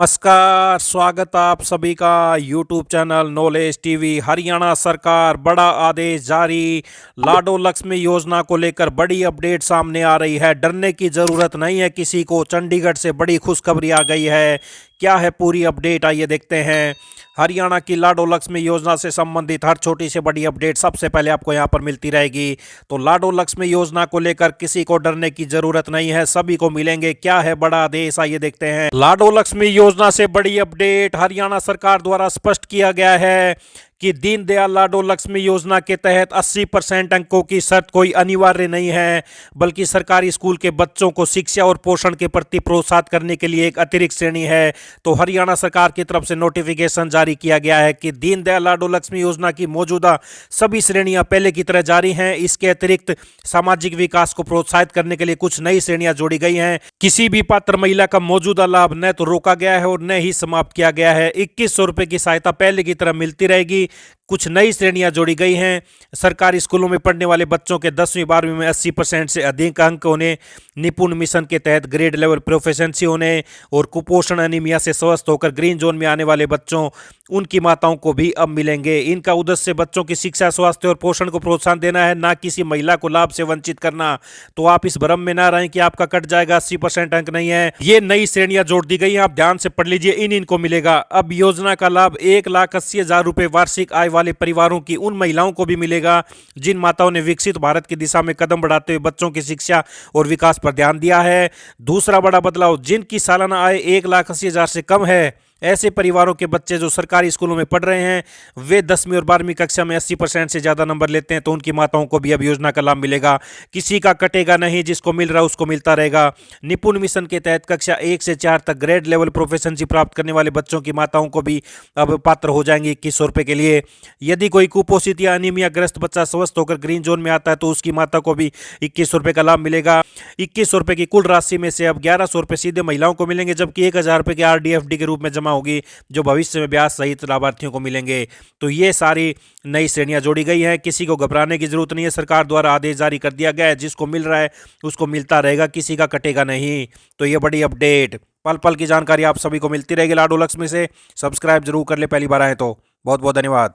नमस्कार, स्वागत आप सभी का YouTube channel knowledge TV. Haryana सरकार बड़ा आदेश जारी। लाडो लक्ष्मी योजना को लेकर बड़ी अपडेट सामने आ रही है। डरने की जरूरत नहीं है किसी को। चंडीगढ़ से बड़ी खुशखबरी आ गई है। क्या है पूरी अपडेट, आइए देखते हैं। हरियाणा की लाडो लक्ष्मी योजना से संबंधित हर छोटी से बड़ी अपडेट सबसे पहले आपको यहां पर मिलती रहेगी। तो लाडो लक्ष्मी योजना को लेकर किसी को डरने की जरूरत नहीं है, सभी को मिलेंगे। क्या है बड़ा आदेश, आइए देखते हैं। लाडो लक्ष्मी योजना से बड़ी अपडेट। हरियाणा सरकार द्वारा स्पष्ट किया गया है कि दीनदयाल लाडो लक्ष्मी योजना के तहत 80% अंकों की शर्त कोई अनिवार्य नहीं है, बल्कि सरकारी स्कूल के बच्चों को शिक्षा और पोषण के प्रति प्रोत्साहित करने के लिए एक अतिरिक्त श्रेणी है। तो हरियाणा सरकार की तरफ से नोटिफिकेशन जारी किया गया है कि दीनदयाल लाडो लक्ष्मी योजना की मौजूदा सभी श्रेणियां पहले की तरह जारी हैं। इसके अतिरिक्त सामाजिक विकास को प्रोत्साहित करने के लिए कुछ नई श्रेणियां जोड़ी गई हैं। किसी भी पात्र महिला का मौजूदा लाभ न तो रोका गया है और न ही समाप्त किया गया है। 2100 रुपए की सहायता पहले की तरह मिलती रहेगी। कुछ नई श्रेणियां जोड़ी गई हैं। सरकारी स्कूलों में पढ़ने वाले बच्चों के 10वीं 12वीं में 80% से अधिक अंक होने, निपुण मिशन के तहत ग्रेड लेवल प्रोफिशिएंसी होने और कुपोषण एनीमिया से स्वस्थ होकर ग्रीन जोन में आने वाले बच्चों, उनकी माताओं को भी अब मिलेंगे। इनका उद्देश्य बच्चों की शिक्षा, स्वास्थ्य और पोषण को प्रोत्साहन देना है, ना किसी महिला को लाभ से वंचित करना। तो आप इस भ्रम में ना रहें कि आपका कट जाएगा। 80% अंक नहीं है। ये नई श्रेणियां जोड़ दी गई हैं, आप ध्यान से पढ़ लीजिए। इनको मिलेगा। अब योजना का लाभ 1,80,000 रुपए वार्षिक आय वाले परिवारों की उन महिलाओं को भी मिलेगा जिन माताओं ने विकसित भारत की दिशा में कदम बढ़ाते हुए बच्चों की शिक्षा और विकास पर ध्यान दिया है। दूसरा बड़ा बदलाव, जिनकी सालाना आय 1,80,000 से कम है, ऐसे परिवारों के बच्चे जो सरकारी स्कूलों में पढ़ रहे हैं, वे 10वीं और 12वीं कक्षा में 80% से ज्यादा नंबर लेते हैं, तो उनकी माताओं को भी अब योजना का लाभ मिलेगा। किसी का कटेगा नहीं, जिसको मिल रहा है उसको मिलता रहेगा। निपुण मिशन के तहत कक्षा 1 से 4 तक ग्रेड लेवल प्रोफिशिएंसी प्राप्त करने वाले बच्चों की माताओं को भी अब पात्र हो जाएंगे 2100 रुपए के लिए। यदि कोई कुपोषित या अनीमिया ग्रस्त बच्चा स्वस्थ होकर ग्रीन जोन में आता है तो उसकी माता को भी 2100 रुपए का लाभ मिलेगा। 2100 रुपए की कुल राशि में से अब 1100 रुपए सीधे महिलाओं को मिलेंगे, जबकि 1000 रुपए के RDFD के रूप में जमा होगी, जो भविष्य में ब्याज सहित लाभार्थियों को मिलेंगे। तो ये सारी नई श्रेणियां जोड़ी गई हैं। किसी को घबराने की जरूरत नहीं है। सरकार द्वारा आदेश जारी कर दिया गया है, जिसको मिल रहा है उसको मिलता रहेगा, किसी का कटेगा नहीं। तो ये बड़ी अपडेट, पल पल की जानकारी आप सभी को मिलती रहेगी लाडो लक्ष्मी से। सब्सक्राइब जरूर कर ले पहली बार आए तो। बहुत बहुत धन्यवाद।